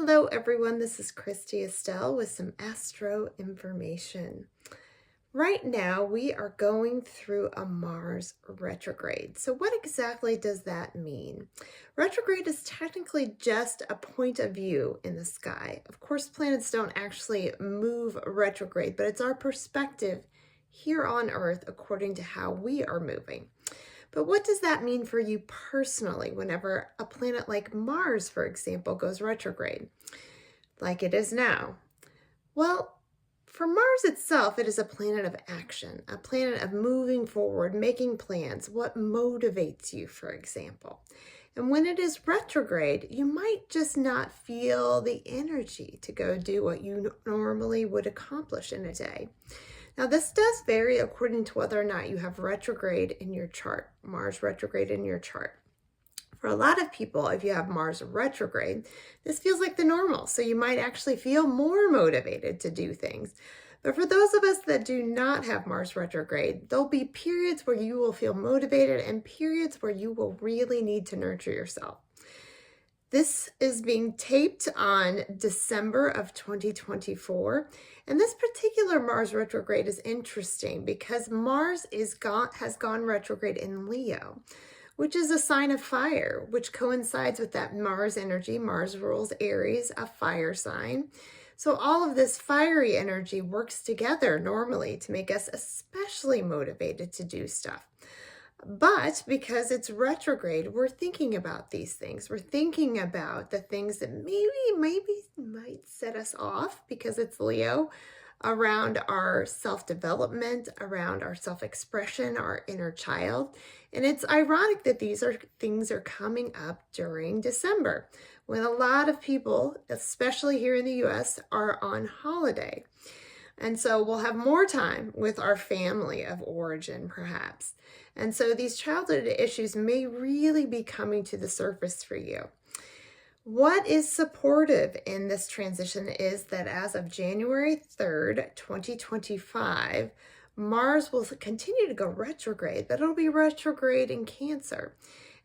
Hello everyone, this is Christy Estelle with some astro information. Right now we are going through a Mars retrograde. So what exactly does that mean? Retrograde is technically just a point of view in the sky. Of course, planets don't actually move retrograde, but it's our perspective here on Earth according to how we are moving. But what does that mean for you personally whenever a planet like Mars, for example, goes retrograde, like it is now? Well, for Mars itself, it is a planet of action, a planet of moving forward, making plans, what motivates you, for example. And when it is retrograde, you might just not feel the energy to go do what you normally would accomplish in a day. Now, this does vary according to whether or not you have retrograde in your chart, Mars retrograde in your chart. For a lot of people, if you have Mars retrograde, this feels like the normal, so you might actually feel more motivated to do things. But for those of us that do not have Mars retrograde, there'll be periods where you will feel motivated and periods where you will really need to nurture yourself. This is being taped on December of 2024, and this particular Mars retrograde is interesting because Mars has gone retrograde in Leo, which is a sign of fire, which coincides with that Mars energy. Mars rules Aries, a fire sign. So all of this fiery energy works together normally to make us especially motivated to do stuff. But because it's retrograde, we're thinking about these things. We're thinking about the things that maybe might set us off because it's Leo, around our self-development, around our self-expression, our inner child. And it's ironic that these things are coming up during December, when a lot of people, especially here in the US, are on holiday. And so we'll have more time with our family of origin, perhaps. And so these childhood issues may really be coming to the surface for you. What is supportive in this transition is that as of January 3rd, 2025, Mars will continue to go retrograde, but it'll be retrograde in Cancer.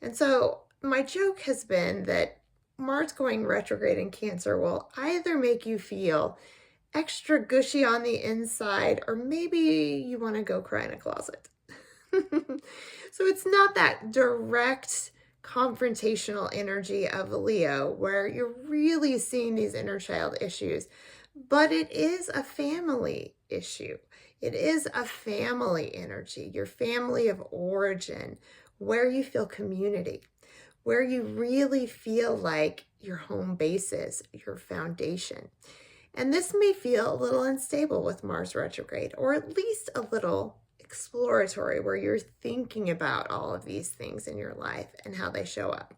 And so my joke has been that Mars going retrograde in Cancer will either make you feel extra gushy on the inside, or maybe you want to go cry in a closet. So it's not that direct confrontational energy of Leo where you're really seeing these inner child issues, but it is a family issue. It is a family energy, your family of origin, where you feel community, where you really feel like your home base is, your foundation. And this may feel a little unstable with Mars retrograde, or at least a little exploratory, where you're thinking about all of these things in your life and how they show up.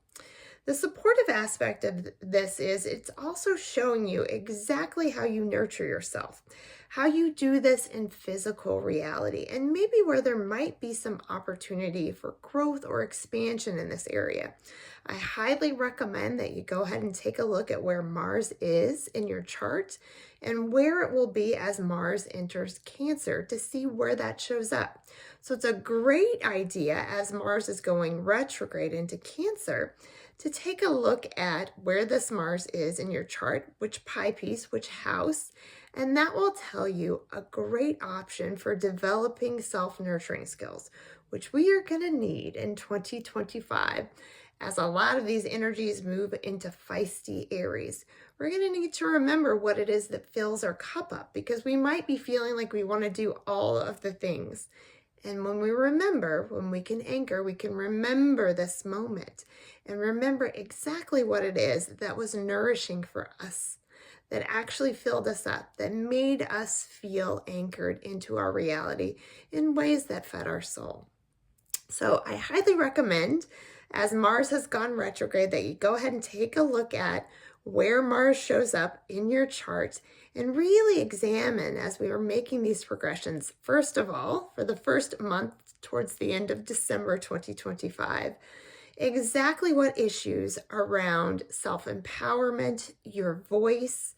The supportive aspect of this is it's also showing you exactly how you nurture yourself, how you do this in physical reality, and maybe where there might be some opportunity for growth or expansion in this area. I highly recommend that you go ahead and take a look at where Mars is in your chart and where it will be as Mars enters Cancer to see where that shows up. So it's a great idea as Mars is going retrograde into Cancer to take a look at where this Mars is in your chart, which pie piece, which house, and that will tell you a great option for developing self-nurturing skills, which we are going to need in 2025 as a lot of these energies move into feisty Aries. We're going to need to remember what it is that fills our cup up, because we might be feeling like we want to do all of the things. And when we remember, when we can anchor, we can remember this moment and remember exactly what it is that was nourishing for us, that actually filled us up, that made us feel anchored into our reality in ways that fed our soul. So I highly recommend, as Mars has gone retrograde, that you go ahead and take a look at where Mars shows up in your chart and really examine, as we are making these progressions, first of all, for the first month towards the end of December 2025, exactly what issues around self-empowerment, your voice,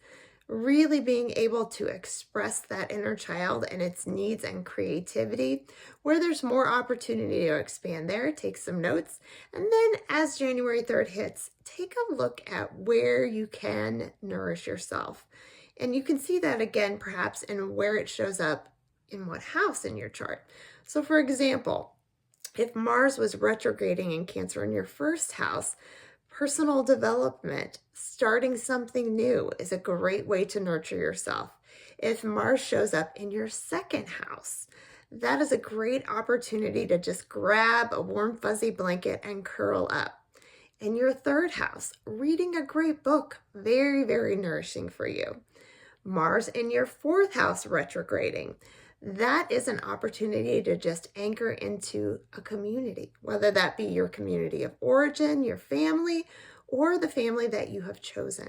really being able to express that inner child and its needs and creativity, where there's more opportunity to expand there. Take some notes. And then as January 3rd hits, take a look at where you can nourish yourself. And you can see that again, perhaps in where it shows up in what house in your chart. So for example, if Mars was retrograding in Cancer in your first house, personal development, starting something new is a great way to nurture yourself. If Mars shows up in your second house, that is a great opportunity to just grab a warm fuzzy blanket and curl up. In your third house, reading a great book, very, very nourishing for you. Mars in your fourth house retrograding. That is an opportunity to just anchor into a community, whether that be your community of origin, your family, or the family that you have chosen.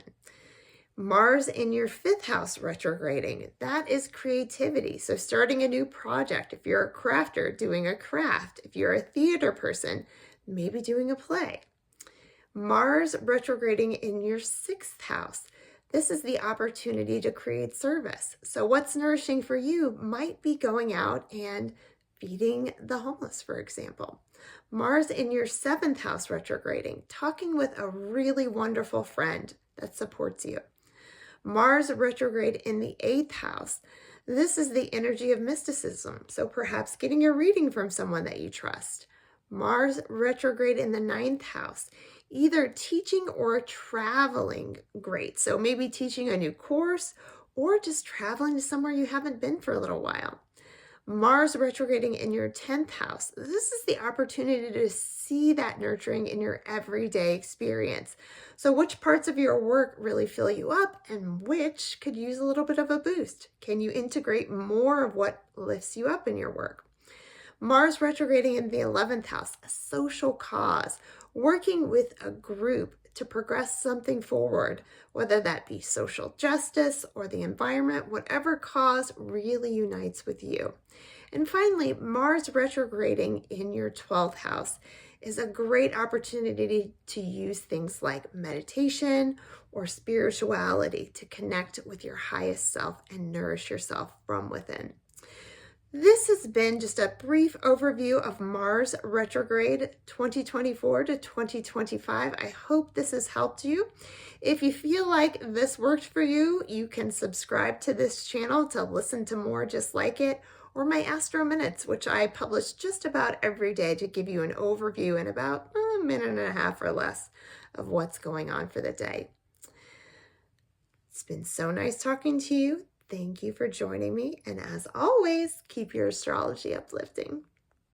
Mars in your fifth house retrograding, that is creativity. So starting a new project, if you're a crafter, doing a craft. If you're a theater person, maybe doing a play. Mars retrograding in your sixth house. This is the opportunity to create service. So what's nourishing for you might be going out and feeding the homeless, for example. Mars in your seventh house retrograding, talking with a really wonderful friend that supports you. Mars retrograde in the eighth house. This is the energy of mysticism. So perhaps getting a reading from someone that you trust. Mars retrograde in the ninth house, either teaching or traveling. Great. So maybe teaching a new course or just traveling to somewhere you haven't been for a little while. Mars retrograding in your 10th house. This is the opportunity to see that nurturing in your everyday experience. So which parts of your work really fill you up and which could use a little bit of a boost? Can you integrate more of what lifts you up in your work? Mars retrograding in the 11th house, a social cause, working with a group to progress something forward, whether that be social justice or the environment, whatever cause really unites with you. And finally, Mars retrograding in your 12th house is a great opportunity to use things like meditation or spirituality to connect with your highest self and nourish yourself from within. This has been just a brief overview of Mars retrograde 2024 to 2025. I hope this has helped you. If you feel like this worked for you, you can subscribe to this channel to listen to more just like it, or my Astro Minutes, which I publish just about every day to give you an overview in about a minute and a half or less of what's going on for the day. It's been so nice talking to you. Thank you for joining me, and as always, keep your astrology uplifting.